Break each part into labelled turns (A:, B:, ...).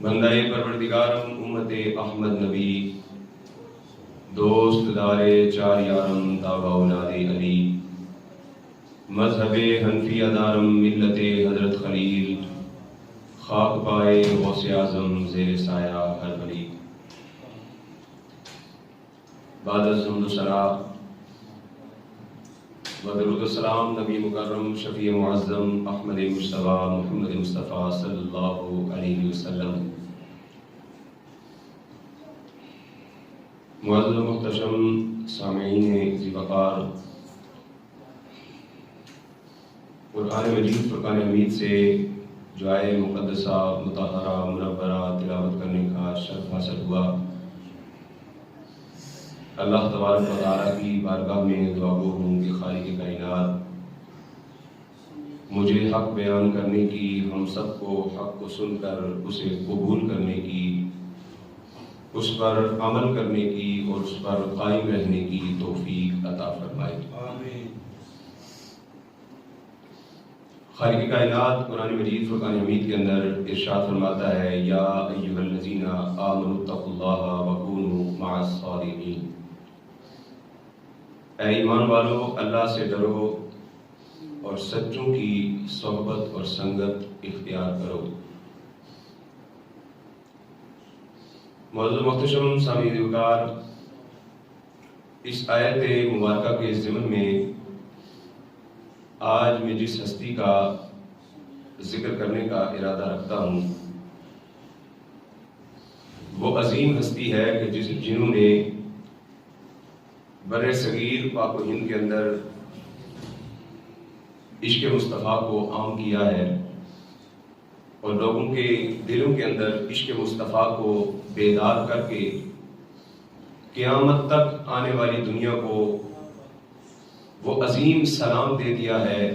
A: بندہ پروردگارم امت احمد نبی دوست دارے چار یارم تابع اولاد علی مذہب حنفی ادارم ملت حضرت خلیل خاک پائے غوث اعظم زیر سایہ ہر ولی بعد از حمد و ثنا و درود و سلام نبی مکرم شفیع معظم احمد مصطفیٰ محمد مصطفیٰ صلی اللہ علیہ وسلم۔ معزز و محتشم سامعین ذی وقار، قرآن مجید فرقان حمید سے جو آئے مقدسہ مطہرہ منورہ تلاوت کرنے کا شرف حاصل ہوا، اللہ تبارک و تعالیٰ کی بارگاہ میں دعا گو ہوں کہ خالق کائنات مجھے حق بیان کرنے کی، ہم سب کو حق کو سن کر اسے قبول کرنے کی، اس پر عمل کرنے کی اور اس پر قائم رہنے کی توفیق عطا فرمائے۔ آمین۔ خالق کائنات قرآن مجید فرقان حمید کے اندر ارشاد فرماتا ہے، یا ایھا الذین آمنوا اتقوا اللہ وکونوا مع الصادقین، اے ایمان والو اللہ سے ڈرو اور سچوں کی صحبت اور سنگت اختیار کرو۔ معزز و محتشم سامعین وقار، اس آیت مبارکہ کے ضمن میں آج میں جس ہستی کا ذکر کرنے کا ارادہ رکھتا ہوں وہ عظیم ہستی ہے کہ جنہوں نے بر صغیر پاک و ہند کے اندر عشق مصطفیٰ کو عام کیا ہے اور لوگوں کے دلوں کے اندر عشق مصطفیٰ کو بیدار کر کے قیامت تک آنے والی دنیا کو وہ عظیم سلام دے دیا ہے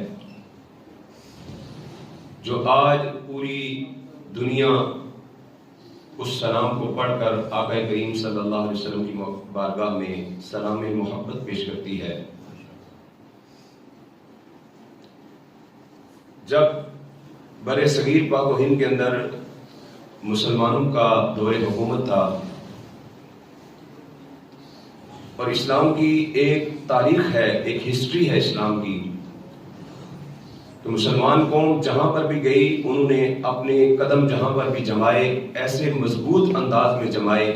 A: جو آج پوری دنیا اس سلام کو پڑھ کر آقا کریم صلی اللہ علیہ وسلم کی بارگاہ میں سلام محبت پیش کرتی ہے۔ جب بر صغیر پاک و ہند کے اندر مسلمانوں کا دور حکومت تھا اور اسلام کی ایک تاریخ ہے، ایک ہسٹری ہے اسلام کی، تو مسلمان قوم جہاں پر بھی گئی انہوں نے اپنے قدم جہاں پر بھی جمائے ایسے مضبوط انداز میں جمائے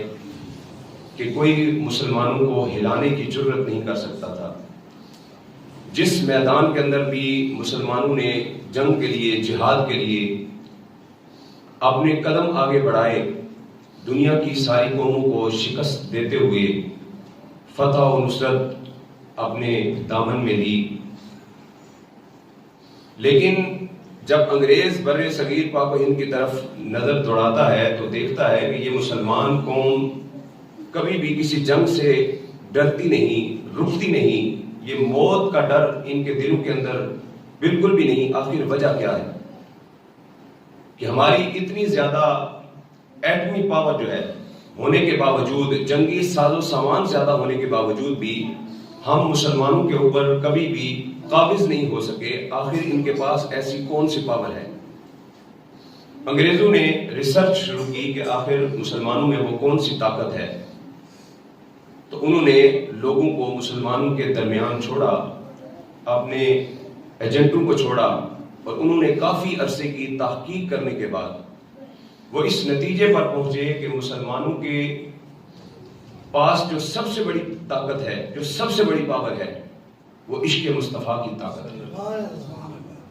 A: کہ کوئی مسلمانوں کو ہلانے کی جرت نہیں کر سکتا تھا۔ جس میدان کے اندر بھی مسلمانوں نے جنگ کے لیے، جہاد کے لیے اپنے قدم آگے بڑھائے، دنیا کی ساری قوموں کو شکست دیتے ہوئے فتح و نصرت اپنے دامن میں لی۔ لیکن جب انگریز بر صغیر پاک و ہند کی طرف نظر دوڑاتا ہے تو دیکھتا ہے کہ یہ مسلمان قوم کبھی بھی کسی جنگ سے ڈرتی نہیں، رکتی نہیں، یہ موت کا ڈر ان کے دلوں کے اندر بالکل بھی نہیں۔ آخر وجہ کیا ہے کہ ہماری اتنی زیادہ ایٹمی پاور جو ہے ہونے کے باوجود، جنگی ساز و سامان زیادہ ہونے کے باوجود بھی ہم مسلمانوں کے اوپر کبھی بھی قابض نہیں ہو سکے۔ آخر ان کے پاس ایسی کون سی پاور ہے؟ انگریزوں نے ریسرچ شروع کی کہ آخر مسلمانوں میں وہ کون سی طاقت ہے، تو انہوں نے لوگوں کو مسلمانوں کے درمیان چھوڑا، اپنے ایجنٹوں کو چھوڑا، اور انہوں نے کافی عرصے کی تحقیق کرنے کے بعد وہ اس نتیجے پر پہنچے کہ مسلمانوں کے پاس جو سب سے بڑی طاقت ہے، جو سب سے بڑی پاور ہے، وہ عشق مصطفیٰ کی طاقت ہے،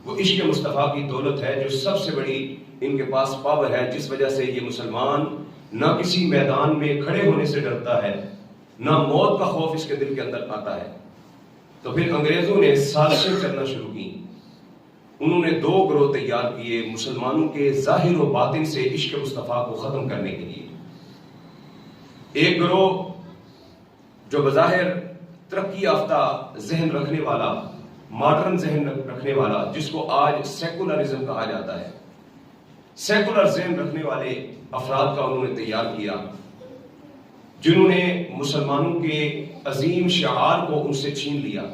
A: وہ عشق مصطفیٰ کی دولت ہے جو سب سے بڑی ان کے پاس پاور ہے، جس وجہ سے یہ مسلمان نہ کسی میدان میں کھڑے ہونے سے ڈرتا ہے، نہ موت کا خوف اس کے دل کے اندر آتا ہے۔ تو پھر انگریزوں نے سازشیں کرنا شروع کی، انہوں نے دو گروہ تیار کیے مسلمانوں کے ظاہر و باطن سے عشق مصطفیٰ کو ختم کرنے کے لیے۔ ایک گروہ جو بظاہر ترقی یافتہ ذہن رکھنے والا، ماڈرن ذہن رکھنے والا، جس کو آج سیکولرزم کہا جاتا ہے، سیکولر ذہن رکھنے والے افراد کا انہوں نے تیار کیا، جنہوں نے مسلمانوں کے عظیم شعار کو ان سے چھین لیا،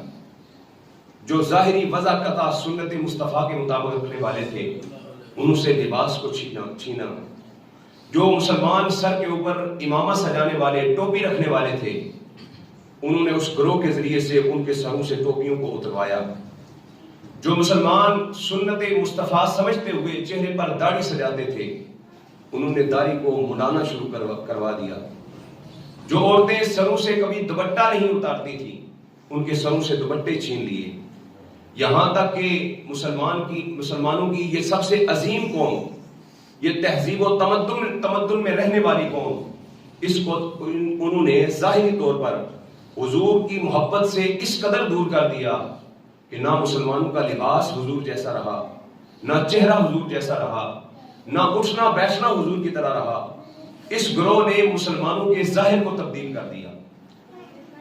A: جو ظاہری وضع قطع سنت مصطفیٰ کے مطابق رکھنے والے تھے، انہوں سے لباس کو چھینا، جو مسلمان سر کے اوپر امامہ سجانے والے، ٹوپی رکھنے والے تھے، انہوں نے اس گروہ کے ذریعے سے ان کے سروں سے ٹوپیوں کو اتروایا۔ جو مسلمان سنت مصطفیٰ سمجھتے ہوئے چہرے پر داڑھی سجاتے تھے، انہوں نے داڑھی کو منانا شروع کروا دیا۔ جو عورتیں سروں سے کبھی دوپٹہ نہیں اتارتی تھیں، ان کے سروں سے دوپٹے چھین لیے۔ یہاں تک کہ مسلمانوں کی یہ سب سے عظیم قوم، یہ تہذیب و تمدن میں رہنے والی قوم، اس کو انہوں نے ظاہری طور پر حضور کی محبت سے اس قدر دور کر دیا کہ نہ مسلمانوں کا لباس حضور جیسا رہا، نہ چہرہ حضور جیسا رہا، نہ اٹھنا بیٹھنا حضور کی طرح رہا۔ اس گروہ نے مسلمانوں کے ظاہر کو تبدیل کر دیا۔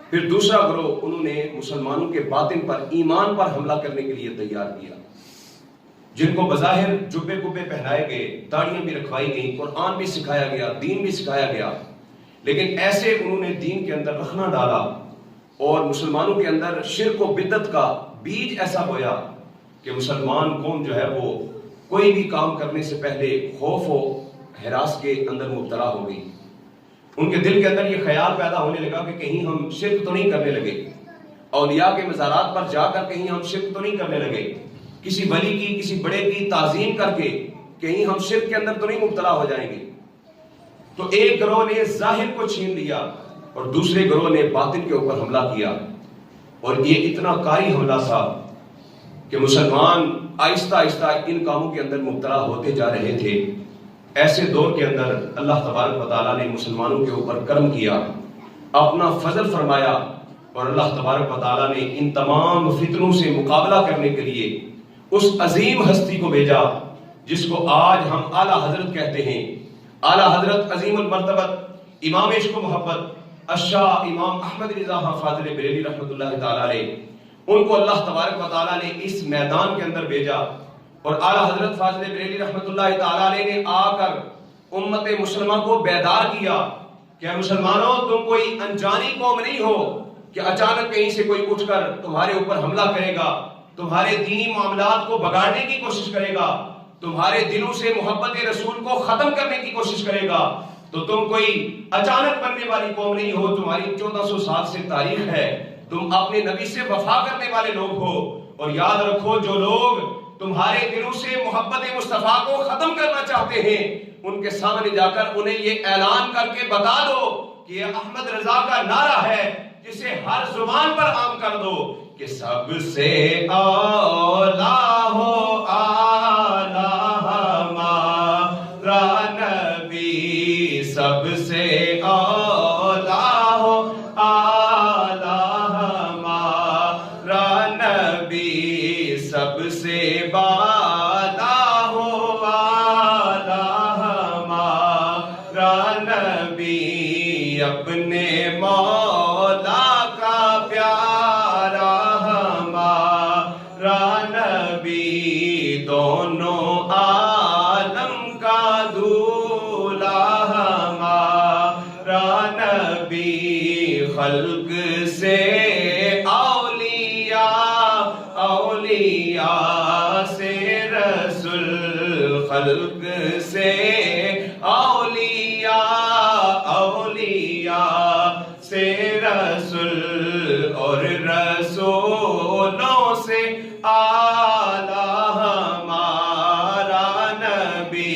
A: پھر دوسرا گروہ، انہوں نے مسلمانوں کے باطن پر، ایمان پر حملہ کرنے کے لیے تیار کیا، جن کو بظاہر جبے کبے پہنائے گئے، داڑیاں بھی رکھوائی گئیں، قرآن بھی سکھایا گیا، دین بھی سکھایا گیا، لیکن ایسے انہوں نے دین کے اندر رخنا ڈالا اور مسلمانوں کے اندر شرک و بدعت کا بیج ایسا بویا کہ مسلمان قوم جو ہے وہ کوئی بھی کام کرنے سے پہلے خوف و ہراس کے اندر مبتلا ہو گئی۔ ان کے دل کے اندر یہ خیال پیدا ہونے لگا کہ کہیں ہم شرک تو نہیں کرنے لگے، اولیاء کے مزارات پر جا کر کہیں ہم شرک تو نہیں کرنے لگے، کسی ولی کی، کسی بڑے کی تعظیم کر کے کہیں ہم شرک کے اندر تو نہیں مبتلا ہو جائیں گے۔ تو ایک گروہ نے ظاہر کو چھین لیا اور دوسرے گروہ نے باطن کے اوپر حملہ کیا، اور یہ اتنا کاری حملہ تھا کہ مسلمان آہستہ آہستہ ان کاموں کے اندر مبتلا ہوتے جا رہے تھے۔ ایسے دور کے اندر اللہ تبارک و تعالیٰ نے مسلمانوں کے اوپر کرم کیا، اپنا فضل فرمایا، اور اللہ تبارک و تعالیٰ نے ان تمام فتنوں سے مقابلہ کرنے کے لیے اس عظیم ہستی کو بھیجا جس کو آج ہم اعلیٰ حضرت کہتے ہیں۔ اعلیٰ حضرت عظیم المرتبت امام عشق و محبت الشاہ امام احمد رضا فاضل بریلوی رحمۃ اللہ تعالیٰ علیہ، ان کو اللہ تبارک و تعالیٰ نے اس میدان کے اندر بھیجا، اور اعلیٰ حضرت فاضل بریلوی رحمۃ اللہ تعالیٰ علیہ نے آ کر امت مسلمہ کو بیدار کیا کہ اے مسلمانوں، تم کوئی انجانی قوم نہیں ہو کہ اچانک کہیں سے کوئی اٹھ کر تمہارے اوپر حملہ کرے گا، تمہارے دینی معاملات کو بگاڑنے کی کوشش کرے گا، تمہارے دلوں سے محبت رسول کو ختم کرنے کی کوشش کرے گا۔ تو تم کوئی اچانک بننے والی قوم نہیں ہو، تمہاری 1400 سال سے تاریخ ہے، تم اپنے نبی سے وفا کرنے والے لوگ ہو، اور یاد رکھو جو لوگ تمہارے دلوں سے محبت مصطفیٰ کو ختم کرنا چاہتے ہیں، ان کے سامنے جا کر انہیں یہ اعلان کر کے بتا دو کہ یہ احمد رضا کا نعرہ ہے جسے ہر زبان پر عام کر دو کہ سب سے اولیٰ ہو اعلیٰ ہمارا نبی، سب سے اولیٰ ہو اعلیٰ ہمارا نبی، سب سے بالا ہو اعلیٰ ہمارا نبی، اپنے مولا کا پیارا ہمارا نبی، دونوں عالم کا دولہا ہمارا نبی، خلق سے اولیاء سے رسول، خلق سے اولیاء سے رسول، اور رسولوں سے اعلیٰ ہمارا نبی،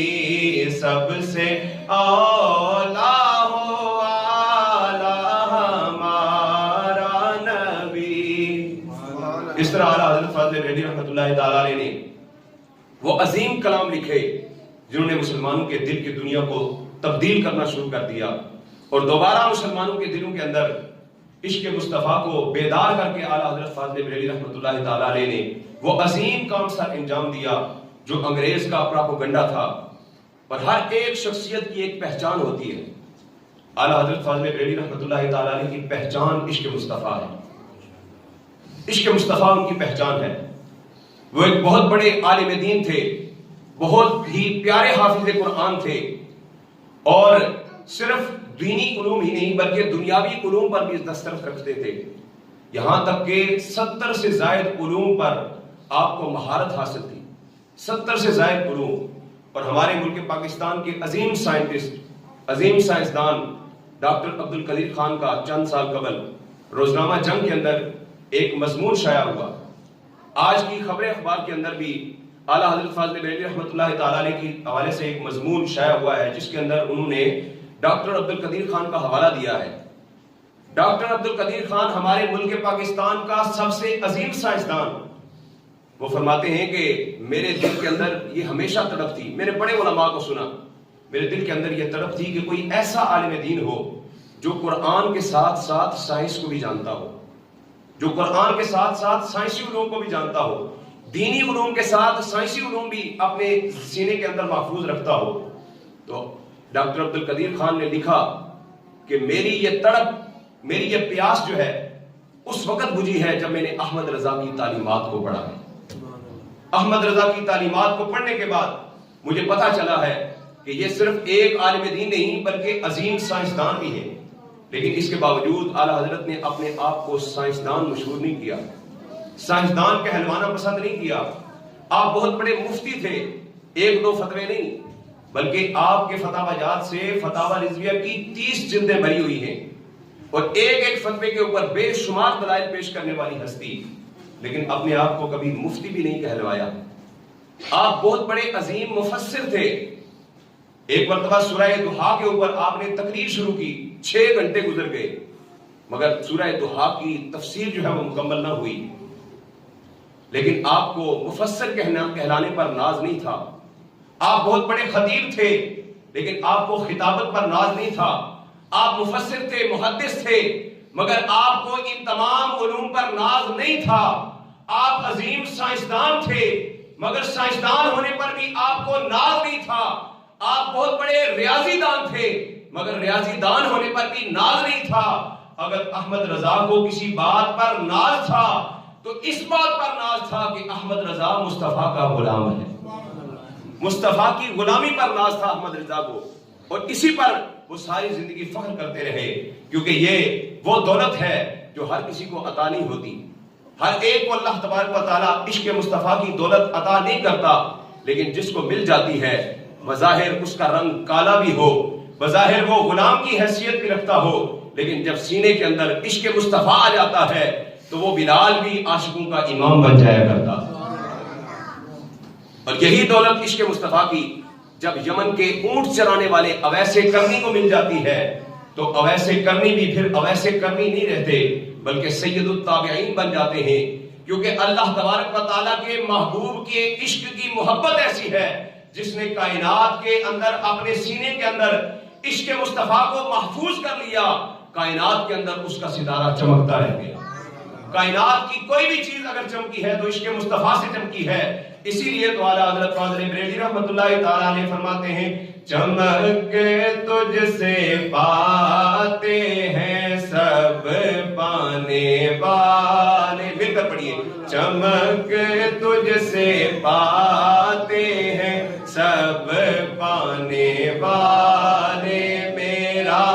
A: سب سے اولیٰ ہو اعلیٰ ہمارا نبی۔ اس طرح اعلیٰ حضرت فاضل بریلوی رحمۃ اللہ تعالیٰ علیہ نے وہ عظیم کلام لکھے جنہوں نے مسلمانوں کے دل کی دنیا کو تبدیل کرنا شروع کر دیا، اور دوبارہ مسلمانوں کے دلوں کے اندر عشق مصطفیٰ کو بیدار کر کے اعلیٰ حضرت فاضل بریلوی رحمۃ اللہ تعالیٰ علیہ نے وہ عظیم کام سر انجام دیا جو انگریز کا پراپوگنڈا تھا۔ اور ہر ایک شخصیت کی ایک پہچان ہوتی ہے، اعلیٰ حضرت فاضل بریلوی رحمۃ اللہ تعالیٰ علیہ کی پہچان عشق مصطفیٰ ہے، عشق مصطفیٰ ان کی پہچان ہے۔ وہ ایک بہت بڑے عالم دین تھے، بہت ہی پیارے حافظ قرآن تھے، اور صرف دینی علوم ہی نہیں بلکہ دنیاوی علوم پر بھی دسترس رکھتے تھے، یہاں تک کہ 70 سے زائد علوم پر آپ کو مہارت حاصل تھی، 70 سے زائد علوم۔ اور ہمارے ملک پاکستان کے عظیم سائنٹسٹ، عظیم سائنسدان ڈاکٹر عبد القدیر خان کا چند سال قبل روزنامہ جنگ کے اندر ایک مضمون شائع ہوا۔ آج کی خبر اخبار کے اندر بھی اعلیٰ حضرت فاضل بریلوی رحمۃ اللہ تعالیٰ علیہ کی حوالے سے ایک مضمون شائع ہوا ہے، جس کے اندر انہوں نے ڈاکٹر عبد القدیر خان کا حوالہ دیا ہے۔ ڈاکٹر عبد القدیر خان ہمارے ملک پاکستان کا سب سے عظیم سائنسدان، وہ فرماتے ہیں کہ میرے دل کے اندر یہ ہمیشہ تڑپ تھی، میں نے بڑے علماء کو سنا، میرے دل کے اندر یہ تڑپ تھی کہ کوئی ایسا عالم دین ہو جو قرآن کے ساتھ ساتھ سائنس کو بھی جانتا ہو، جو قرآن کے ساتھ ساتھ سائنسی علوم کو بھی جانتا ہو، دینی علوم کے ساتھ سائنسی علوم بھی اپنے سینے کے اندر محفوظ رکھتا ہو۔ تو ڈاکٹر عبد القدیر خان نے لکھا کہ میری یہ تڑپ، میری یہ پیاس جو ہے اس وقت بجھی ہے جب میں نے احمد رضا کی تعلیمات کو پڑھا ہے۔ احمد رضا کی تعلیمات کو پڑھنے کے بعد مجھے پتا چلا ہے کہ یہ صرف ایک عالم دین نہیں بلکہ عظیم سائنسدان بھی ہے، لیکن اس کے باوجود اعلیٰ حضرت نے اپنے آپ کو سائنسدان مشہور نہیں کیا، سائنسدان کہلوانا پسند نہیں کیا۔ آپ بہت بڑے مفتی تھے، ایک دو فتوے نہیں بلکہ آپ کے فتاوی جات سے فتاوی رضویہ کی 30 جلدیں بھری ہوئی ہیں، اور ایک ایک فتوے کے اوپر بے شمار دلائل پیش کرنے والی ہستی، لیکن اپنے آپ کو کبھی مفتی بھی نہیں کہلوایا۔ آپ بہت بڑے عظیم مفسر تھے۔ ایک مرتبہ سورہ دحا کے اوپر آپ نے تقریر شروع کی، 6 گھنٹے گزر گئے، مگر سورہ دحا کی تفسیر جو ہے وہ مکمل نہ ہوئی۔ لیکن آپ کو مفسر کہلانے پر ناز نہیں تھا۔ آپ بہت بڑے خطیب تھے، لیکن آپ کو خطابت پر ناز نہیں تھا۔ آپ مفسر تھے، محدث تھے، مگر آپ کو ان تمام علوم پر ناز نہیں تھا۔ آپ عظیم سائنسدان تھے، مگر سائنسدان ہونے پر بھی آپ کو ناز نہیں تھا۔ آپ بہت بڑے ریاضی دان تھے، مگر ریاضی دان ہونے پر بھی ناز نہیں تھا۔ اگر احمد رضا کو کسی بات پر ناز تھا تو اس بات پر ناز تھا کہ احمد رضا مصطفیٰ کا غلام ہے، مصطفیٰ کی غلامی پر ناز تھا احمد رضا کو، اور اسی پر وہ ساری زندگی فخر کرتے رہے، کیونکہ یہ وہ دولت ہے جو ہر کسی کو عطا نہیں ہوتی۔ ہر ایک کو اللہ تبارک و تعالیٰ عشق مصطفیٰ کی دولت عطا نہیں کرتا، لیکن جس کو مل جاتی ہے بظاہر اس کا رنگ کالا بھی ہو، بظاہر وہ غلام کی حیثیت بھی رکھتا ہو، لیکن جب سینے کے اندر عشق مصطفیٰ آ جاتا ہے تو وہ بلال بھی عاشقوں کا امام بن جایا کرتا۔ اور یہی دولت عشق مصطفیٰ کی جب یمن کے اونٹ چرانے والے اویس کرنی کو مل جاتی ہے تو اویس کرنی بھی پھر اویس کرنی نہیں رہتے بلکہ سید التابعین بن جاتے ہیں، کیونکہ اللہ تبارک و تعالیٰ کے محبوب کے عشق کی محبت ایسی ہے جس نے کائنات کے اندر اپنے سینے کے اندر عشق مصطفیٰ کو محفوظ کر لیا۔ کائنات کے اندر اس کا ستارہ چمکتا رہ گیا۔ کائنات کی کوئی بھی چیز اگر چمکی ہے تو عشق مصطفیٰ سے چمکی ہے۔ اسی لیے تو اعلیٰ حضرت فاضل بریلوی رحمۃ اللہ تعالیٰ علیہ فرماتے ہیں، چمک تجھ سے پاتے ہیں سب پانے والے، مل کر پڑھیے، چمک تجھ سے پاتے ہیں سب پانے والے، میرا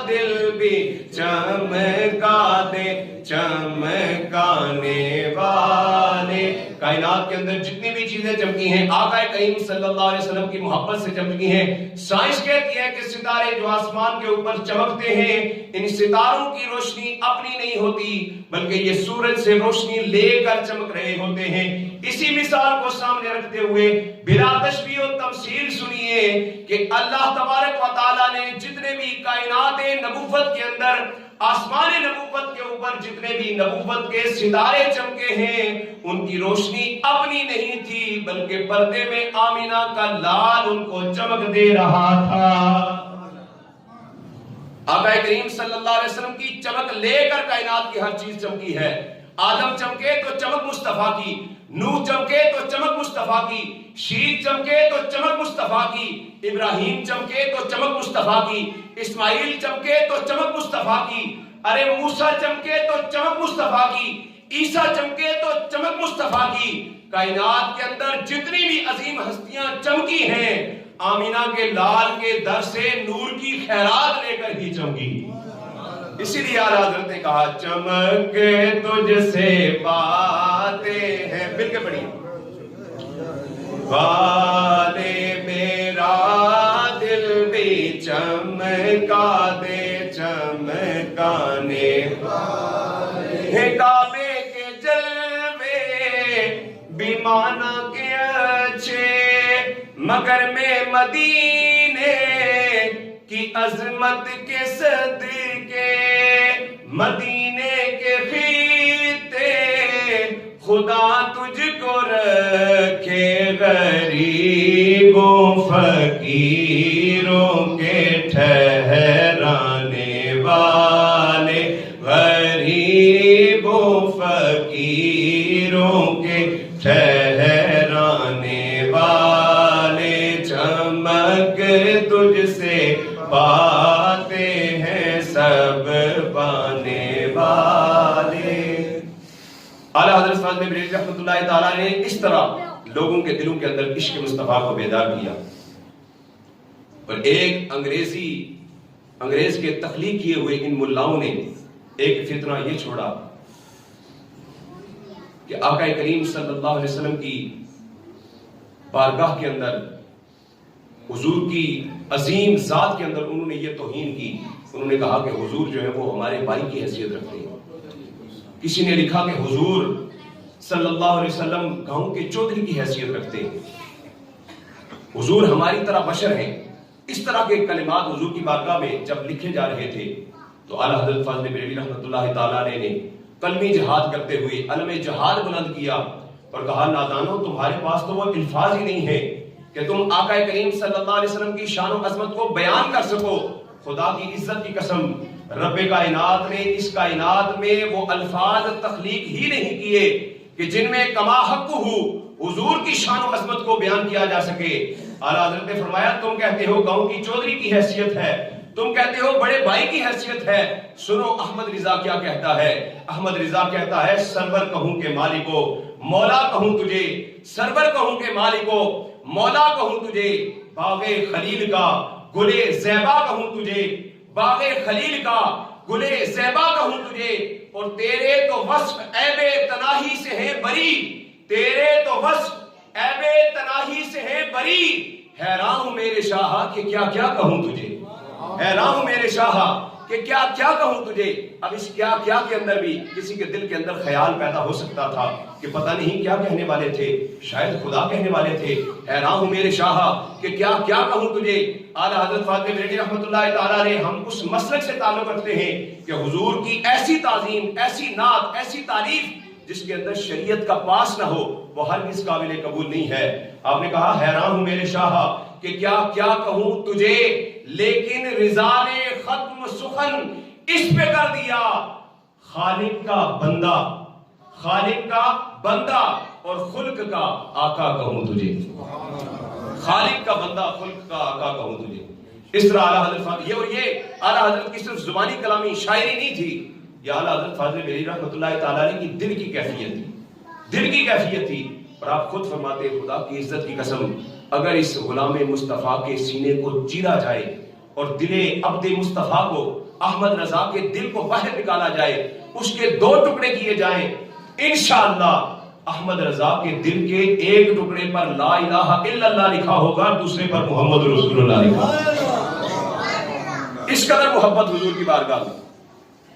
A: دل بھی چمکا دے چمکانے والے۔ کائنات کے اندر جتنی بھی چیزیں چمکی ہیں آقا کریم صلی اللہ علیہ وسلم کی محبت سے چمکی ہیں۔ سائنس کہتی ہے کہ ستارے جو آسمان کے اوپر چمکتے ہیں، ان ستاروں کی روشنی اپنی نہیں ہوتی بلکہ یہ سورج سے روشنی لے کر چمک رہے ہوتے ہیں۔ اسی مثال کو سامنے رکھتے ہوئے بلا تشبیہ و تمثیل سنیے کہ اللہ تبارک و تعالیٰ نے جتنے بھی کائنات نبوت کے اندر، آسمان نبوت کے اوپر جتنے بھی نبوت کے ستارے چمکے ہیں، ان کی روشنی اپنی نہیں تھی بلکہ پردے میں آمینہ کا لال ان کو چمک دے رہا تھا۔ آقا کریم صلی اللہ علیہ وسلم کی چمک لے کر کائنات کی ہر چیز چمکی ہے۔ آدم چمکے تو چمک مصطفیٰ کی، نوح چمکے تو چمک مصطفیٰ کی، شیت چمکے تو چمک مصطفیٰ کی، ابراہیم چمکے تو چمک مصطفیٰ کی، اسماعیل چمکے تو چمک مصطفیٰ کی، ارے موسیٰ چمکے تو چمک مصطفیٰ کی، عیسیٰ چمکے تو چمک مصطفیٰ کی۔ کائنات کے اندر جتنی بھی عظیم ہستیاں چمکی ہیں آمینہ کے لال کے در سے نور کی خیرات لے کر ہی چمکی۔ اسی لیے اعلیٰ حضرت نے کہا، چمک تجھ سے پاتے ہیں، مل کے پڑھیے، والے چمکا دے چمکانے والے، کعبے کے جلوے بھی مانا کے اچھے، مگر میں مدینے کی عظمت کے صدقے، مدینے کے خطے خدا تجھ کو رکھے، غریبوں فقیروں کے ٹھہرانے والے، غریبوں فقیروں کے ٹھہرانے والے، چمک تجھ سے پاتے ہیں سب پانے والے۔ اعلیٰ حضرت فاضل بریلوی رحمۃ اللہ تعالیٰ نے اس طرح لوگوں کے دلوں کے اندر عشق مصطفیٰ کو بیدار کیا، اور ایک انگریز کے تخلیق کیے ہوئے ان ملاؤں نے ایک فتنہ یہ چھوڑا کہ آقا کریم صلی اللہ علیہ وسلم کی بارگاہ کے اندر، حضور کی عظیم ذات کے اندر انہوں نے یہ توہین کی۔ انہوں نے کہا کہ حضور جو ہے وہ ہمارے بھائی کی حیثیت رکھتے ہیں۔ کسی نے لکھا کہ حضور صلی اللہ علیہ وسلم گاؤں کے چودھری کی حیثیت رکھتے ہیں، حضور ہماری طرح بشر ہیں۔ اس طرح کے کلمات حضور کی بارگاہ میں جب لکھے جا رہے تھے تو اعلیٰ حضرت فاضل بریلوی رحمۃ اللہ تعالیٰ نے کلمی جہاد کرتے ہوئے علم جہاد بلند کیا اور کہا، نادانو تمہارے پاس تو وہ الفاظ ہی نہیں ہے کہ تم آقا کریم صلی اللہ علیہ وسلم کی شان و عظمت کو بیان کر سکو۔ خدا کی عزت کی قسم، رب کائنات نے اس کائنات میں وہ الفاظ تخلیق ہی نہیں کیے کہ جن میں کما حق ہو حضور کی شان و عظمت کو بیان کیا جا سکے۔ اعلیٰ حضرت نے فرمایا، تم کہتے ہو گاؤں کی چودھری کی حیثیت ہے، تم کہتے ہو بڑے بھائی کی حیثیت ہے، سنو احمد رضا کیا کہتا ہے۔ احمد رضا کہتا ہے، سرور کہوں کہ مالکو مولا کہوں تجھے، سرور کہوں کہ مالکو مولا کہوں تجھے، باغ خلیل کا گلے زیبا کہوں تجھے، باغ خلیل کا گلے زیبا کہوں تجھے، اور تیرے تو وصف عیب تناہی سے ہے بری، تیرے تو وصف عیب تناہی سے ہے بری، حیران ہوں میرے شاہ کہ کیا کیا کہوں تجھے، حیران ہوں میرے شاہ کہ کیا کیا کہوں تجھے۔ اب اس کیا کیا کے اندر بھی کسی کے دل کے اندر خیال پیدا ہو سکتا تھا کہ پتہ نہیں کیا کہنے والے تھے، شاید خدا کہنے والے تھے۔ حیران ہوں میرے شاہ کہ کیا کیا کہوں تجھے۔ اعلیٰ حضرت فاضل بریلوی رحمۃ اللہ تعالیٰ نے، ہم اس مسلک سے تعلق رکھتے ہیں کہ حضور کی ایسی تعظیم، ایسی نعت، ایسی تعریف جس کے اندر شریعت کا پاس نہ ہو، وہ ہرگز قابل قبول نہیں ہے۔ آپ نے کہا، حیران ہوں میرے شاہ کہ کیا کیا کہوں تجھے، لیکن رضا نے ختم سخن اس پہ کر دیا، خالق کا بندہ، خالق کا بندہ اور خلق کا آقا کہوں تجھے، خالق کا بندہ، خلق کا آقا کہوں تجھے۔ اس طرح اعلیٰ حضرت یہ اعلیٰ حضرت کی صرف زبانی کلامی شاعری نہیں تھی، یہ اعلیٰ حضرت فاضل بریلوی رحمۃ اللہ تعالیٰ کی دل کی کیفیت تھی، دل کی کیفیت تھی۔ اور آپ خود فرماتے ہیں، خدا کی عزت کی قسم، اگر اس غلام مصطفیٰ کے سینے کو چیرا جائے اور دل عبد مصطفیٰ کو، احمد رضا کے دل کو باہر نکالا جائے، اس کے 2 ٹکڑے کیے جائیں، انشاءاللہ احمد رضا کے دل کے ایک ٹکڑے پر لا الہ الا اللہ لکھا ہوگا، دوسرے پر محمد رسول اللہ لکھا ہوگا۔ اس قدر محبت حضور کی بارگاہ میں۔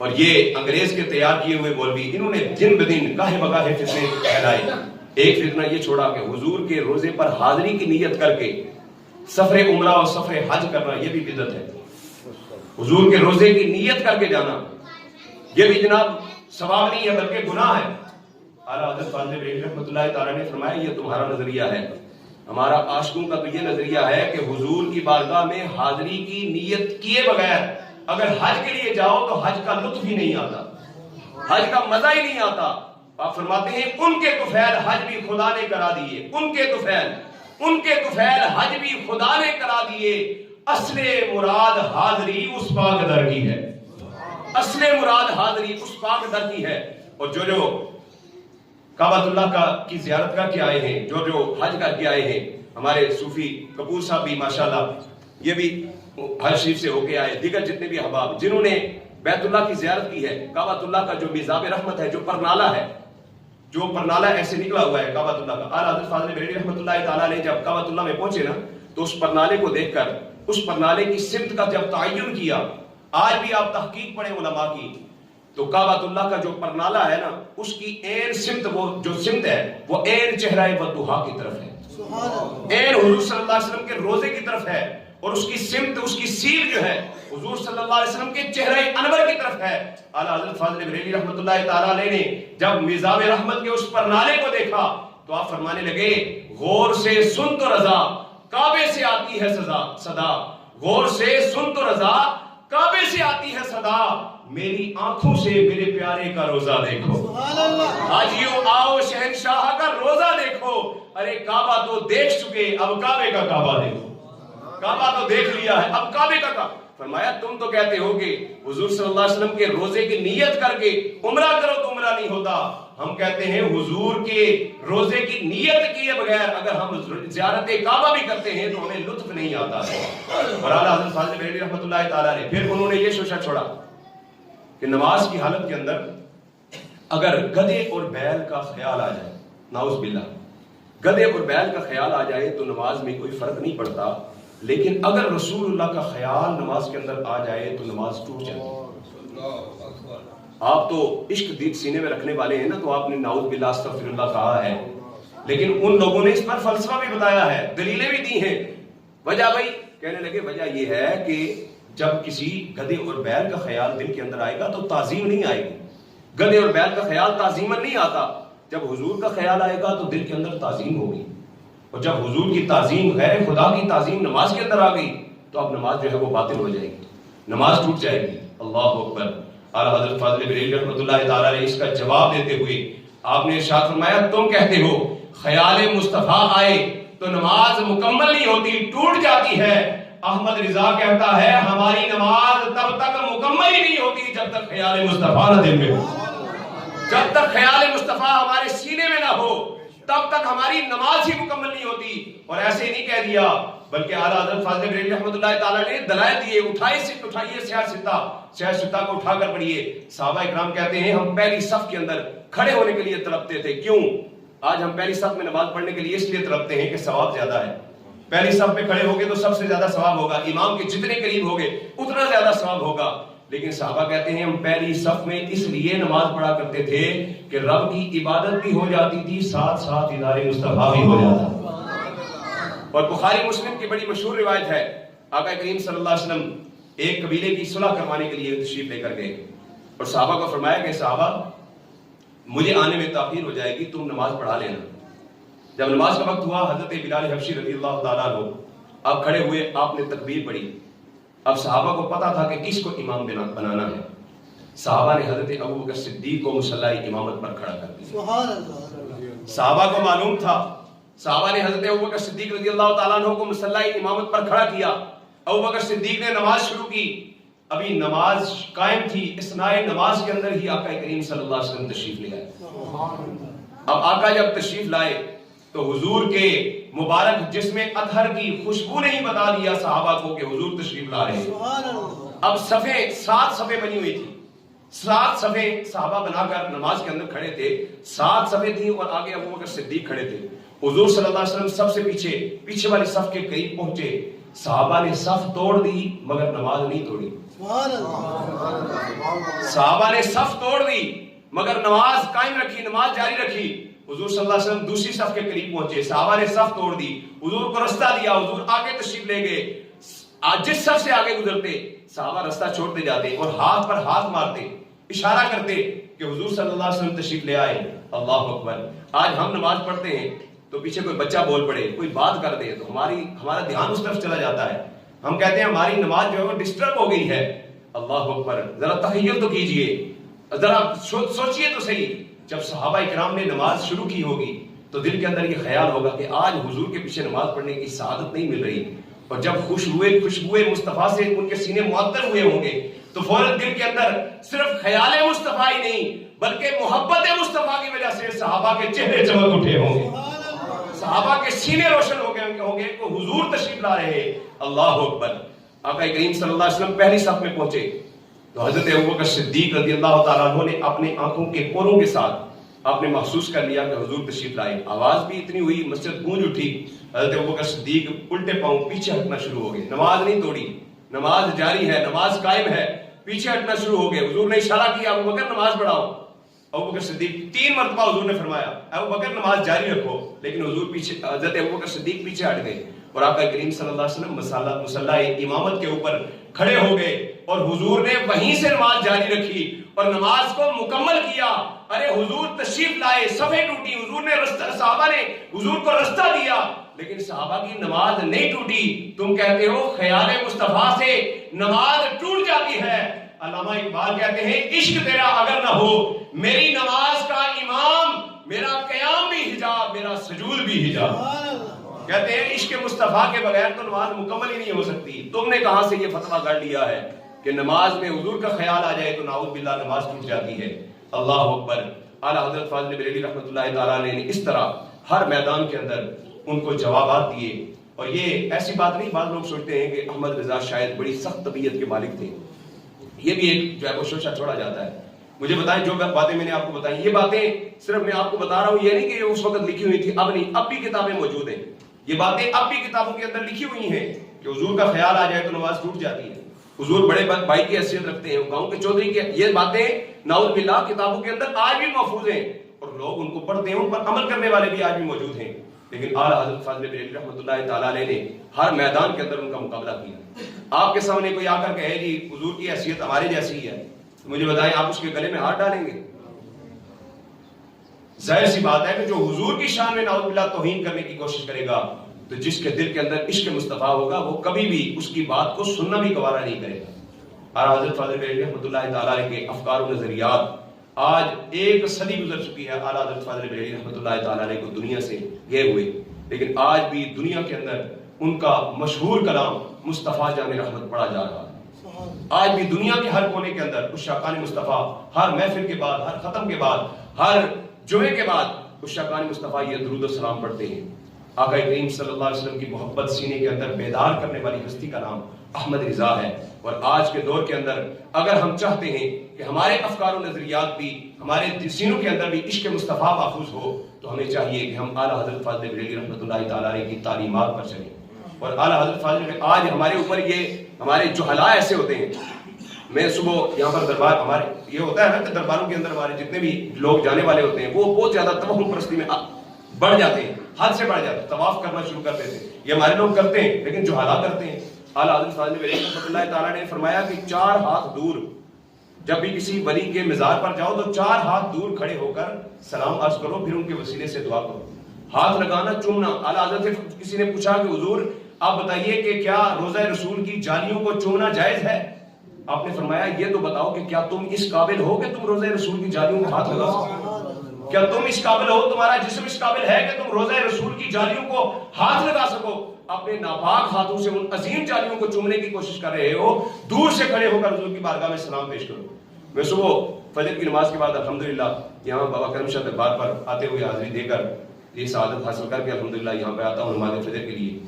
A: اور یہ انگریز کے تیار کیے ہوئے مولوی، انہوں نے دن بدن گاہے بگاہے فتنے پھیلائے۔ ایک فتنہ یہ چھوڑا کہ حضور کے روزے پر حاضری کی نیت کر کے سفر عمرہ اور سفر حج کرنا، یہ بھی بدعت ہے۔ حضور کے روزے کی نیت کر کے جانا، یہ بھی جناب ثواب نہیں ہے بلکہ گناہ ہے۔ اعلیٰ حضرت فاضل بریلوی رحمۃ اللہ تعالیٰ نے فرمایا، یہ تمہارا نظریہ ہے، ہمارا عاشقوں کا تو یہ نظریہ ہے کہ حضور کی بارگاہ میں حاضری کی نیت کیے بغیر اگر حج کے لیے جاؤ تو حج کا لطف ہی نہیں آتا، حج کا مزہ ہی نہیں آتا۔ آپ فرماتے ہیں، ان کے طفیل حج بھی خدا نے کرا دیے، ان کے طفیل حج بھی خدا نے کرا دیے، اصل مراد حاضری اس پاک در کی ہے، اصل مراد حاضری اس پاک در کی ہے۔ اور جو کعبۃ اللہ کی زیارت کر کے آئے ہیں، جو حج کر کے آئے ہیں، ہمارے صوفی کپور صاحب بھی ماشاءاللہ یہ بھی حج شریف سے ہو کے آئے، دیگر جتنے بھی احباب جنہوں نے بیت اللہ کی زیارت کی ہے، کعبۃ اللہ کا جو میزاب رحمت ہے، جو پرنالہ ہے، جو پرنالہ ایسے نکلا ہوا ہے کعبۃ اللہ کا، اعلیٰ حضرت فاضل بریلوی رحمۃ اللہ تعالیٰ نے جب کعبۃ اللہ میں پہنچے نا تو اس پرنالے کو دیکھ کر اس پرنالے کی سمت کا جب تعین کیا، آج بھی آپ تحقیق پڑھیں علماء کی تو کعبۃ اللہ کا جو پرنالہ ہے نا، اس کی عین سمت، وہ جو سمت ہے وہ عین چہرہ ودھا کی طرف ہے، عین حضور صلی اللہ علیہ وسلم کے روزے کی طرف ہے، اور اس کی سمت، اس کی سیر جو ہے حضور صلی اللہ علیہ وسلم کے چہرہ انور کی طرف ہے۔ اعلیٰ حضرت فاضل بریلوی رحمۃ اللہ تعالیٰ علیہ نے جب میزاب رحمت کے اس پرنالے کو دیکھا تو آپ فرمانے لگے، غور سے سن تو رضا، کعبے سے آتی ہے صدا، غور سے سن تو رضا، کعبے سے آتی ہے صدا، میری آنکھوں سے میرے پیارے کا روزہ دیکھو، حاجیوں آؤ شہنشاہ کا روزہ دیکھو۔ ارے کعبہ تو دیکھ چکے، اب کعبے کا کعبہ دیکھو، کعبہ تو دیکھ لیا ہے، اب کعبے کا کعبہ۔ فرمایا تم تو کہتے ہو کہ حضور صلی اللہ علیہ وسلم کے روزے کی نیت کر کے عمرہ کرو تو عمرہ نہیں ہوتا، ہم کہتے ہیں حضور کے روزے کی نیت کیے بغیر اگر ہم زیارت کعبہ بھی کرتے ہیں تو ہمیں لطف نہیں آتا ہے۔ اور اعلیٰ حضرت فاضل بریلوی رحمۃ اللہ تعالیٰ نے پھر انہوں نے یہ شوشہ چھوڑا کہ نماز کی حالت کے اندر اگر گدھے اور بیل کا خیال آ جائے، نعوذ باللہ، گدھے اور بیل کا خیال آ جائے تو نماز میں کوئی فرق نہیں پڑتا، لیکن اگر رسول اللہ کا خیال نماز کے اندر آ جائے تو نماز ٹوٹ جاتی ہے۔ آپ تو عشق دید سینے میں رکھنے والے ہیں نا، تو آپ نے نعوذ باللہ استغفر اللہ کہا ہے، لیکن ان لوگوں نے اس پر فلسفہ بھی بتایا ہے، دلیلیں بھی دی ہیں۔ وجہ بھائی کہنے لگے وجہ یہ ہے کہ جب کسی گدھے اور بیل کا خیال دل کے اندر آئے گا تو تعظیم نہیں آئے گی، گدھے اور بیل کا خیال تعظیماً نہیں آتا، جب حضور کا خیال آئے گا تو دل کے اندر تعظیم ہوگی، اور جب حضور کی تعظیم، غیر خدا کی تعظیم نماز کے اندر آ گئی تو اب نماز جو ہے وہ باطل ہو جائے گی، نماز ٹوٹ جائے گی۔ اللہ اکبر۔ اعلیٰ حضرت فاضل بریلوی رحمۃ اللہ تعالیٰ نے اس کا جواب دیتے ہوئے آپ نے ارشاد فرمایا، تم کہتے ہو خیال مصطفیٰ آئے تو نماز مکمل نہیں ہوتی، ٹوٹ جاتی ہے۔ احمد رضا کہتا ہے ہماری نماز تب تک مکمل ہی نہیں ہوتی جب تک خیال مصطفیٰ نہ دل میں ہو، جب تک خیال مصطفیٰ ہمارے سینے میں نہ ہو تب تک ہماری نماز ہی مکمل نہیں ہوتی۔ اور ایسے نہیں کہہ دیا بلکہ اعلیٰ حضرت فاضل بریلوی رحمۃ اللہ تعالیٰ نے دلائل دیے، اٹھائیے سیاہ ستہ کو اٹھا کر پڑھیے۔ صحابہ اکرام کہتے ہیں ہم پہلی صف کے اندر کھڑے ہونے کے لیے تڑپتے تھے، کیوں؟ آج ہم پہلی صف میں نماز پڑھنے کے لیے اس لیے تڑپتے ہیں کہ ثواب زیادہ ہے، پہلی صف میں کھڑے ہوگے تو سب سے زیادہ ثواب ہوگا، امام کے جتنے قریب ہوگے اتنا زیادہ ثواب ہوگا۔ لیکن صحابہ کہتے ہیں ہم پہلی صف میں اس لیے نماز پڑھا کرتے تھے کہ رب کی عبادت بھی ہو جاتی تھی، ساتھ ساتھ دیدار مصطفیٰ بھی ہو جاتا۔ اور بخاری مسلم کی بڑی مشہور روایت ہے، آقا کریم صلی اللہ علیہ وسلم ایک قبیلے کی صلح کروانے کے لیے تشریف لے کر گئے اور صحابہ کو فرمایا کہ صحابہ مجھے آنے میں تاخیر ہو جائے گی، تم نماز پڑھا لینا۔ جب نماز کا وقت ہوا حضرت بلال حبشی رضی اللہ تعالیٰ عنہ آپ کھڑے ہوئے، آپ نے تکبیر پڑھی۔ اب صحابہ کو پتا تھا کہ کس کو امام بنانا ہے، صحابہ نے حضرت ابوبکر صدیق کو مصلی امامت پر کھڑا کر دیا۔ صحابہ کو معلوم تھا، صحابہ نے حضرت ابوبکر صدیق رضی اللہ تعالیٰ عنہ کو مصلی امامت پر کھڑا کیا۔ ابوبکر صدیق نے نماز شروع کی، ابھی نماز قائم تھی، اثناء نماز کے اندر ہی آقا کریم صلی اللہ علیہ وسلم تشریف لے آئے۔ اب آقا جب تشریف لائے تو حضور کے مبارک جسم اطہر کی خوشبو نے ہی بتا دیا صحابہ کو کہ حضور تشریف لا رہے ہیں۔ اب صفیں 7 صفیں بنی ہوئی تھی، 7 صفیں صحابہ بنا کر نماز کے اندر کھڑے تھے، 7 صفیں تھیں اور آگے ابوبکر صدیق کھڑے تھے۔ حضور صلی اللہ علیہ وسلم سب سے پیچھے والی صف کے قریب پہنچے، صحابہ نے صف توڑ دی مگر نماز نہیں توڑی، صحابہ نے صف توڑ دی مگر نماز قائم رکھی، نماز جاری رکھی۔ حضور صلی اللہ علیہ وسلم دوسری صف کے قریب پہنچے، صحابہ نے صف توڑ دی، حضور کو رستہ دیا، حضور آگے تشریف لے گئے۔ جس صف سے آگے گزرتے صحابہ رستہ چھوڑتے جاتے اور ہاتھ پر ہاتھ مارتے، اشارہ کرتے کہ حضور صلی اللہ علیہ وسلم تشریف لے آئے۔ اللہ اکبر۔ آج ہم نماز پڑھتے ہیں تو پیچھے کوئی بچہ بول پڑے، کوئی بات کر دے تو ہمارا دھیان اس طرف چلا جاتا ہے، ہم کہتے ہیں ہماری نماز جو ہے وہ ڈسٹرب ہو گئی ہے۔ اللہ اکبر۔ ذرا تخیل تو کیجئے، ذرا سوچئے تو صحیح، جب صحابہ اکرام نے نماز شروع کی ہوگی تو دل کے اندر یہ خیال ہوگا کہ آج حضور کے پیچھے نماز پڑھنے کی سعادت نہیں مل رہی، اور جب خوشبوئے مصطفیٰ سے ان کے سینے معطر ہوئے ہوں گے تو فوراً دل کے اندر صرف خیال مصطفیٰ ہی نہیں بلکہ محبت مصطفیٰ کی وجہ سے صحابہ کے چہرے چمک اٹھے ہوں گے، صحابہ کے سینے روشن ہو گئے ہوں گے کہ حضور تشریف لا رہے ہیں۔ اللہ اکبر۔ آقا کریم صلی اللہ علیہ وسلم پہلی صف میں پہنچے تو حضرت ابوبکر صدیق رضی اللہ تعالیٰ عنہ نے اپنے آنکھوں کے پوروں کے ساتھ آپ نے محسوس کر لیا کہ حضور تشریف لائے، آواز بھی اتنی ہوئی، مسجد گونج اٹھی، حضرت ابوبکر صدیق الٹے پاؤں پیچھے ہٹنا شروع ہو گئے. نماز نہیں توڑی، نماز جاری ہے، نماز قائم ہے، پیچھے ہٹنا شروع ہو گئے. حضور نے اشارہ کیا ابوبکر نماز پڑھاؤ. ابوبکر صدیق 3 مرتبہ حضور نے فرمایا ابوبکر نماز جاری رکھو، لیکن حضور پیچھے، حضرت ابوبکر صدیق پیچھے ہٹ گئے اور آقا کریم صلی اللہ علیہ وسلم مصلی امامت کے اوپر کھڑے ہو گئے اور حضور نے وہیں سے نماز جاری رکھی اور نماز کو مکمل کیا. ارے حضور تشریف لائے، صفیں ٹوٹی، حضور نے صحابہ نے حضور کو رستہ دیا، لیکن صحابہ کی نماز نہیں ٹوٹی. تم کہتے ہو خیال مصطفیٰ سے نماز ٹوٹ جاتی ہے. علامہ اقبال کہتے ہیں عشق تیرا اگر نہ ہو میری نماز کا امام، میرا قیام بھی حجاب، میرا سجود بھی حجاب. کہتے ہیں عشق مصطفیٰ کے بغیر تو نماز مکمل ہی نہیں ہو سکتی. تم نے کہاں سے یہ فتویٰ گڑھ لیا ہے کہ نماز میں حضور کا خیال آ جائے تو نعوذ باللہ نماز ٹوٹ جاتی ہے. اللہ اکبر. اعلیٰ حضرت فاضل بریلوی رحمۃ اللہ تعالیٰ نے اس طرح ہر میدان کے اندر ان کو جوابات دیے. اور یہ ایسی بات نہیں، بعض لوگ سوچتے ہیں کہ احمد رضا شاید بڑی سخت طبیعت کے مالک تھے، یہ بھی ایک جو ہے وہ شوشہ چھوڑا جاتا ہے. مجھے بتائیں جو باتیں میں نے آپ کو بتائیں، یہ باتیں صرف میں آپ کو بتا رہا ہوں، یہ نہیں کہ یہ اس وقت لکھی ہوئی تھی، اب نہیں، اب بھی کتابیں موجود ہیں. یہ باتیں اب بھی کتابوں کے اندر لکھی ہوئی ہیں کہ حضور کا خیال آ جائے تو نماز ٹوٹ جاتی ہے. حضور بڑے بھائی کی حیثیت رکھتے ہیں، گاؤں کے چودھری کے، یہ باتیں نعوذ باللہ کتابوں کے اندر آج بھی محفوظ ہیں اور لوگ ان کو پڑھتے ہیں، ان پر عمل کرنے والے بھی آج بھی موجود ہیں. لیکن اعلیٰ حضرت فاضل بریلوی رحمۃ اللہ تعالیٰ علیہ نے ہر میدان کے اندر ان کا مقابلہ کیا. آپ کے سامنے کوئی آ کر کہے جی حضور کی حیثیت ہمارے جیسی ہی ہے، تو مجھے بتائیں آپ اس کے گلے میں ہاتھ ڈالیں گے؟ ظاہر سی بات ہے کہ جو حضور کی شان میں نعوذ باللہ توہین کرنے کی کوشش کرے گا تو جس کے دل کے اندر عشق مصطفیٰ ہوگا وہ کبھی بھی اس کی بات کو سننا بھی گوارا نہیں کرے گا. اور حضرت فاضل بریلوی رحمۃ اللہ تعالیٰ کے افکار و نظریات آج 1 صدی گزر چکی ہے اعلیٰ حضرت فاضل بریلوی رحمۃ اللہ تعالیٰ کو دنیا سے گئے ہوئے، لیکن آج بھی دنیا کے اندر ان کا مشہور کلام مصطفیٰ جان رحمت پڑھا جا رہا ہے. آج بھی دنیا کے ہر کونے کے اندر عشاقان مصطفیٰ ہر محفل کے بعد، ہر ختم کے بعد، ہر جمعے کے بعد عشاقان مصطفیٰ یہ درود و سلام پڑھتے ہیں. آقا کریم صلی اللہ علیہ وسلم کی محبت سینے کے اندر بیدار کرنے والی ہستی کا نام احمد رضا ہے. اور آج کے دور کے اندر اگر ہم چاہتے ہیں کہ ہمارے افکار و نظریات بھی، ہمارے سینوں کے اندر بھی عشق مصطفیٰ محفوظ ہو، تو ہمیں چاہیے کہ ہم اعلیٰ حضرت فاضل بریلوی رحمۃ اللہ تعالیٰ علیہ کی تعلیمات پر چلیں. اور اعلیٰ حضرت فاضل آج ہمارے اوپر یہ ہمارے جہلاء ایسے ہوتے ہیں. میں صبح یہاں پر دربار، ہمارے یہ ہوتا ہے نا کہ درباروں کے اندر ہمارے جتنے بھی لوگ جانے والے ہوتے ہیں وہ بہت زیادہ توہم پرستی میں بڑھ جاتے ہیں، حد سے بڑھ جاتے ہیں، طواف کرنا شروع کر دیتے ہیں. یہ ہمارے لوگ کرتے ہیں لیکن جہلاء کرتے ہیں. اعلیٰ حضرت فاضل بریلوی رحمۃ اللہ تعالیٰ نے فرمایا کہ 4 ہاتھ دور جب بھی کسی ولی کے مزار پر جاؤ تو 4 ہاتھ دور کھڑے ہو کر سلام عرض کرو، پھر ان کے وسیلے سے دعا کرو. ہاتھ لگانا، چومنا. اعلیٰ حضرت سے کسی نے پوچھا کہ حضور آپ بتائیے کہ کیا روضہ رسول کی جالیوں کو چومنا جائز ہے؟ آپ نے فرمایا یہ تو بتاؤ کہ کیا تم اس قابل ہو کہ تم روضہ رسول کی جالیوں کو ہاتھ لگا سکو؟ کیا تم اس قابل ہو، تمہارا جسم اس قابل ہے کہ تم روضہ رسول کی جالیوں کو ہاتھ لگا سکو؟ اپنے ناپاک ہاتھوں سے ان عظیم جالیوں کو چومنے کی کوشش کر رہے ہو، دور سے کھڑے ہو کر حضور کی بارگاہ میں سلام پیش کرو. میں صبح فجر کی نماز کے بعد الحمدللہ یہاں بابا کرم شاہ دربار پر آتے ہوئے حاضری دے کر یہ سعادت حاصل کر کے الحمدللہ یہاں پہ آتا ہوں نماز فجر کے لیے.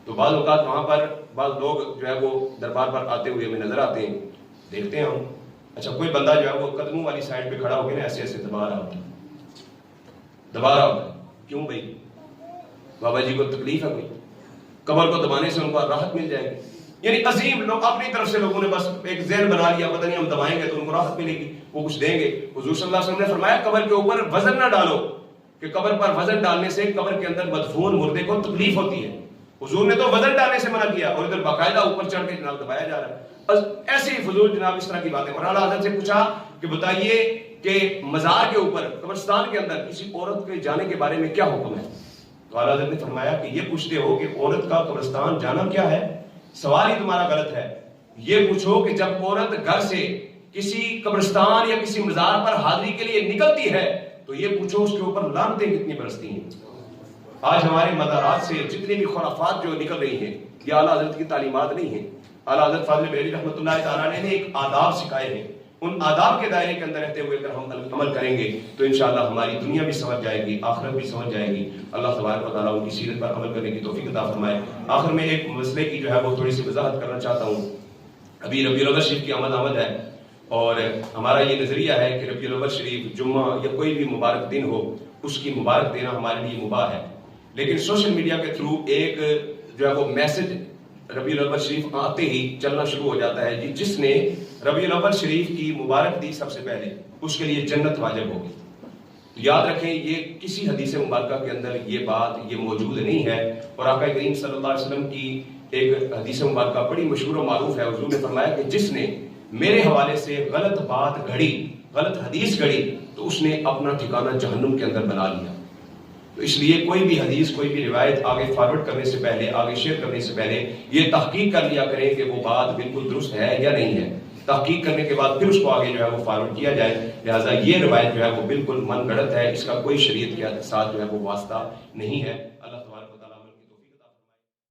A: تو بعض اوقات وہاں پر بعض لوگ جو ہے وہ دربار پر آتے ہوئے ہمیں نظر آتے ہیں، دیکھتے ہیں ہم. اچھا کوئی بندہ جو ہے وہ قدموں والی سائڈ پہ کھڑا ہو کے نا ایسے ایسے دبا رہا ہوتا ہے. کیوں بھائی؟ بابا جی کو تکلیف ہے کوئی؟ قبر کو دبانے سے ان کو راحت مل جائے گی. یعنی عظیم لوگ اپنی طرف سے لوگوں نے بس ایک ذہن بنا لیا، پتہ نہیں ہم دبائیں گے تو ان کو راحت ملے گی، وہ کچھ دیں گے. حضور صلی اللہ علیہ وسلم نے فرمایا قبر کے اوپر وزن نہ ڈالو، کہ قبر پر وزن ڈالنے سے قبر کے اندر مدفون مردے کو تکلیف ہوتی ہے. حضور نے تو وزن ڈالنے سے منع کیا اور ادھر باقاعدہ اوپر چڑھ کے جناب دبایا جا رہا ہے. ایسے ہی فضول جناب اس طرح کی باتیں. اور اعلیٰ حضرت سے پوچھا کہ بتائیے کہ مزار کے اوپر قبرستان کے اندر کسی عورت کے جانے کے بارے میں کیا حکم ہے؟ تو اعلیٰ حضرت نے فرمایا کہ یہ پوچھتے ہو کہ عورت کا قبرستان جانا کیا ہے؟ سوال ہی تمہارا غلط ہے. یہ پوچھو کہ جب عورت گھر سے کسی قبرستان یا کسی مزار پر حاضری کے لیے نکلتی ہے تو یہ پوچھو اس کے اوپر لعنتیں کتنی برستی ہیں. آج ہمارے مزارات سے جتنی بھی خرافات جو نکل رہی ہیں یہ اعلیٰ حضرت کی تعلیمات نہیں ہیں. اعلیٰ حضرت فاضل بریلوی رحمۃ اللہ تعالیٰ نے ایک آداب سکھائے ہیں. ان آداب کے دائرے کے اندر رہتے ہوئے اگر ہم عمل کریں گے تو انشاءاللہ ہماری دنیا بھی سمجھ جائے گی، آخرت بھی سمجھ جائے گی. اللہ تبارک و تعالیٰ ان کی سیرت پر عمل کرنے کی توفیق عطا فرمائے. آخر میں ایک مسئلے کی جو ہے وہ تھوڑی سی وضاحت کرنا چاہتا ہوں. ابھی ربیع الاول شریف کی آمد ہے اور ہمارا یہ نظریہ ہے کہ ربیع الاول شریف جمعہ یا کوئی بھی مبارک دن ہو اس کی مبارک دینا ہمارے لیے مباح ہے، لیکن سوشل میڈیا کے تھرو ایک جو ہے وہ میسج ربیع الاول شریف آتے ہی چلنا شروع ہو جاتا ہے جی جس نے ربیع الاول شریف کی مبارک دی سب سے پہلے اس کے لیے جنت واجب ہوگی۔ یاد رکھیں یہ کسی حدیث مبارکہ کے اندر یہ بات یہ موجود نہیں ہے، اور آقا کریم صلی اللہ علیہ وسلم کی ایک حدیث مبارکہ بڑی مشہور و معروف ہے، حضور نے فرمایا کہ جس نے میرے حوالے سے غلط بات گھڑی، غلط حدیث گھڑی، تو اس نے اپنا ٹھکانہ جہنم کے اندر بنا لیا۔ تو اس لیے کوئی بھی حدیث کوئی بھی روایت آگے فارورڈ کرنے سے پہلے، آگے شیئر کرنے سے پہلے یہ تحقیق کر لیا کریں کہ وہ بات بالکل درست ہے یا نہیں ہے۔ تحقیق کرنے کے بعد پھر اس کو آگے جو ہے وہ فارورڈ کیا جائے۔ لہٰذا یہ روایت جو ہے وہ بالکل من گھڑت ہے، اس کا کوئی شریعت کے ساتھ جو ہے وہ واسطہ نہیں ہے۔